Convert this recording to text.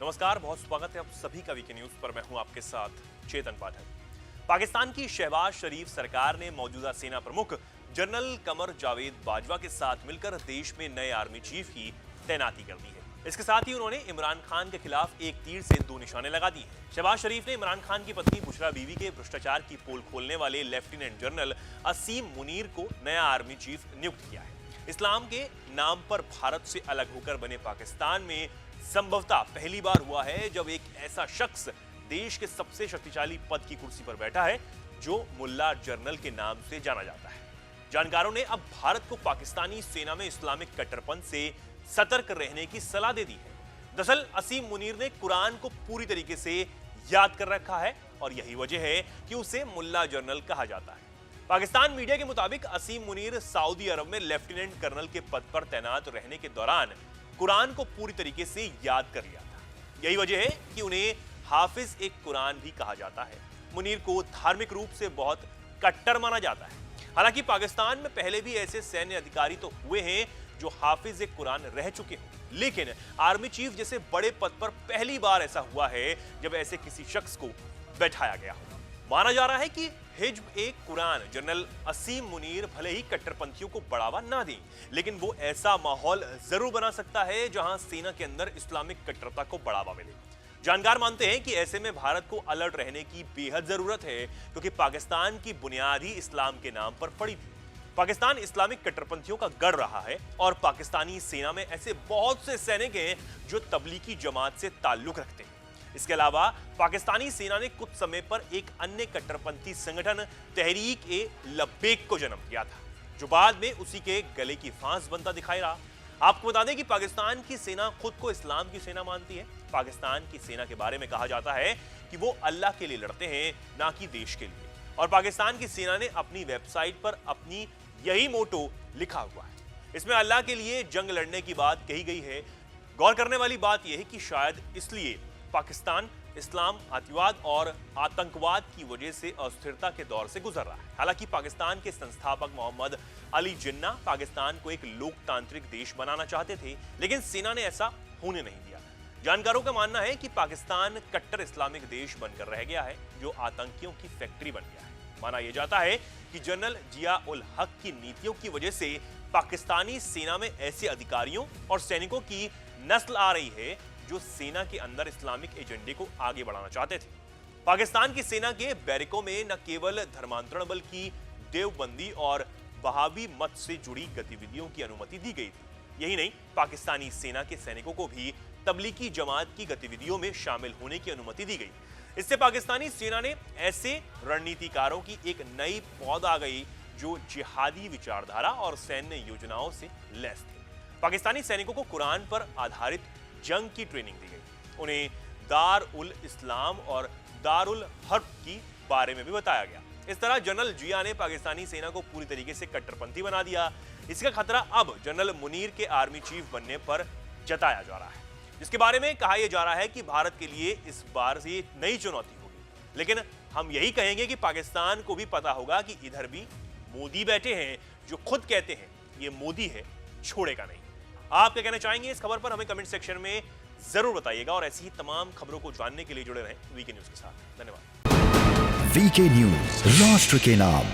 नमस्कार, बहुत स्वागत है आप सभी का वीके न्यूज पर। मैं हूं आपके साथ चेतन पाठक। पाकिस्तान की शहबाज शरीफ सरकार ने मौजूदा सेना प्रमुख जनरल कमर जावेद बाजवा के साथ मिलकर देश में नए आर्मी चीफ की तैनाती कर दी है। इसके साथ ही उन्होंने इमरान खान के खिलाफ एक तीर से दो निशाने लगा दिए हैं। शहबाज शरीफ ने इमरान खान की पत्नी बुशरा बीवी के भ्रष्टाचार की पोल खोलने वाले लेफ्टिनेंट जनरल असीम मुनीर को नया आर्मी चीफ नियुक्त किया है। इस्लाम के नाम पर भारत से अलग होकर बने पाकिस्तान में संभवतः पहली बार हुआ है जब एक ऐसा शख्स देश के सबसे शक्तिशाली पद की कुर्सी पर बैठा है जो मुल्ला जनरल के नाम से जाना जाता है। जानकारों ने अब भारत को पाकिस्तानी सेना में इस्लामिक कट्टरपंथ से सतर्क रहने की सलाह दे दी है। दरअसल असीम मुनीर ने कुरान को पूरी तरीके से याद कर रखा है और यही वजह है कि उसे मुल्ला जनरल कहा जाता है। पाकिस्तान मीडिया के मुताबिक असीम मुनीर सऊदी अरब में लेफ्टिनेंट कर्नल के पद पर तैनात रहने के दौरान कुरान को पूरी तरीके से याद कर लिया था। यही वजह है कि उन्हें हाफिज एक कुरान भी कहा जाता है। मुनीर को धार्मिक रूप से बहुत कट्टर माना जाता है। हालांकि पाकिस्तान में पहले भी ऐसे सैन्य अधिकारी तो हुए हैं जो हाफिज एक कुरान रह चुके हों, लेकिन आर्मी चीफ जैसे बड़े पद पर पहली बार ऐसा हुआ है जब ऐसे किसी शख्स को बैठाया गया हो। माना जा रहा है कि हिज्ब एक कुरान जनरल असीम मुनीर भले ही कट्टरपंथियों को बढ़ावा ना दें, लेकिन वो ऐसा माहौल जरूर बना सकता है जहां सेना के अंदर इस्लामिक कट्टरता को बढ़ावा मिले। जानकार मानते हैं कि ऐसे में भारत को अलर्ट रहने की बेहद जरूरत है, क्योंकि पाकिस्तान की बुनियाद ही इस्लाम के नाम पर पड़ी थी। पाकिस्तान इस्लामिक कट्टरपंथियों का गढ़ रहा है और पाकिस्तानी सेना में ऐसे बहुत से सैनिक हैं जो तबलीगी जमात से ताल्लुक रखते हैं। इसके अलावा पाकिस्तानी सेना ने कुछ समय पर एक अन्य कट्टरपंथी संगठन तहरीक-ए-लब्बैक को जन्म दिया था, जो बाद में उसी के गले की फांस बनता दिखाई रहा। आपको बता दें कि पाकिस्तान की सेना खुद को इस्लाम की सेना मानती है। पाकिस्तान की सेना के बारे में कहा जाता है कि वो अल्लाह के लिए लड़ते हैं, ना कि देश के लिए। और पाकिस्तान की सेना ने अपनी वेबसाइट पर अपनी यही मोटो लिखा हुआ है। इसमें अल्लाह के लिए जंग लड़ने की बात कही गई है। गौर करने वाली बात यह है कि शायद इसलिए पाकिस्तान इस्लाम, अतिवाद और आतंकवाद की वजह से अस्थिरता के दौर से गुजर रहा है। हालांकि पाकिस्तान के संस्थापक मोहम्मद अली जिन्ना पाकिस्तान को एक लोकतांत्रिक देश बनाना चाहते थे, लेकिन सेना ने ऐसा होने नहीं दिया। जानकारों का मानना है कि पाकिस्तान कट्टर इस्लामिक देश बनकर रह गया है, जो आतंकियों की फैक्ट्री बन गया है। माना यह जाता है कि जनरल जिया उल हक की नीतियों की वजह से पाकिस्तानी सेना में ऐसे अधिकारियों और सैनिकों की नस्ल आ रही है जो सेना के अंदर इस्लामिक एजेंडे को आगे बढ़ाना चाहते थे। पाकिस्तान की सेना के बैरकों में न केवल धर्मांतरण बल्कि देवबंदी और वहाबी मत से जुड़ी गतिविधियों की अनुमति दी गई थी। यही नहीं, पाकिस्तानी सेना के सैनिकों को भी तबलीगी जमात की गतिविधियों में शामिल होने की अनुमति दी गई। इससे पाकिस्तानी सेना ने ऐसे रणनीतिकारों की एक नई पौध आ गई जो जिहादी विचारधारा और सैन्य योजनाओं से लैस थे। पाकिस्तानी सैनिकों को कुरान पर आधारित जंग की ट्रेनिंग दी गई। उन्हें दार उल इस्लाम और दार उल हर्ब की बारे में भी बताया गया। इस तरह जनरल जिया ने पाकिस्तानी सेना को पूरी तरीके से कट्टरपंथी बना दिया। इसका खतरा अब जनरल मुनीर के आर्मी चीफ बनने पर जताया जा रहा है, जिसके बारे में कहा यह जा रहा है कि भारत के लिए इस बार से नई चुनौती होगी। लेकिन हम यही कहेंगे कि पाकिस्तान को भी पता होगा कि इधर भी मोदी बैठे हैं जो खुद कहते हैं ये मोदी है, छोड़ेगा नहीं। आप क्या कहना चाहेंगे इस खबर पर? हमें कमेंट सेक्शन में जरूर बताइएगा और ऐसी ही तमाम खबरों को जानने के लिए जुड़े रहें वीके न्यूज के साथ। धन्यवाद। वीके न्यूज, राष्ट्र के नाम।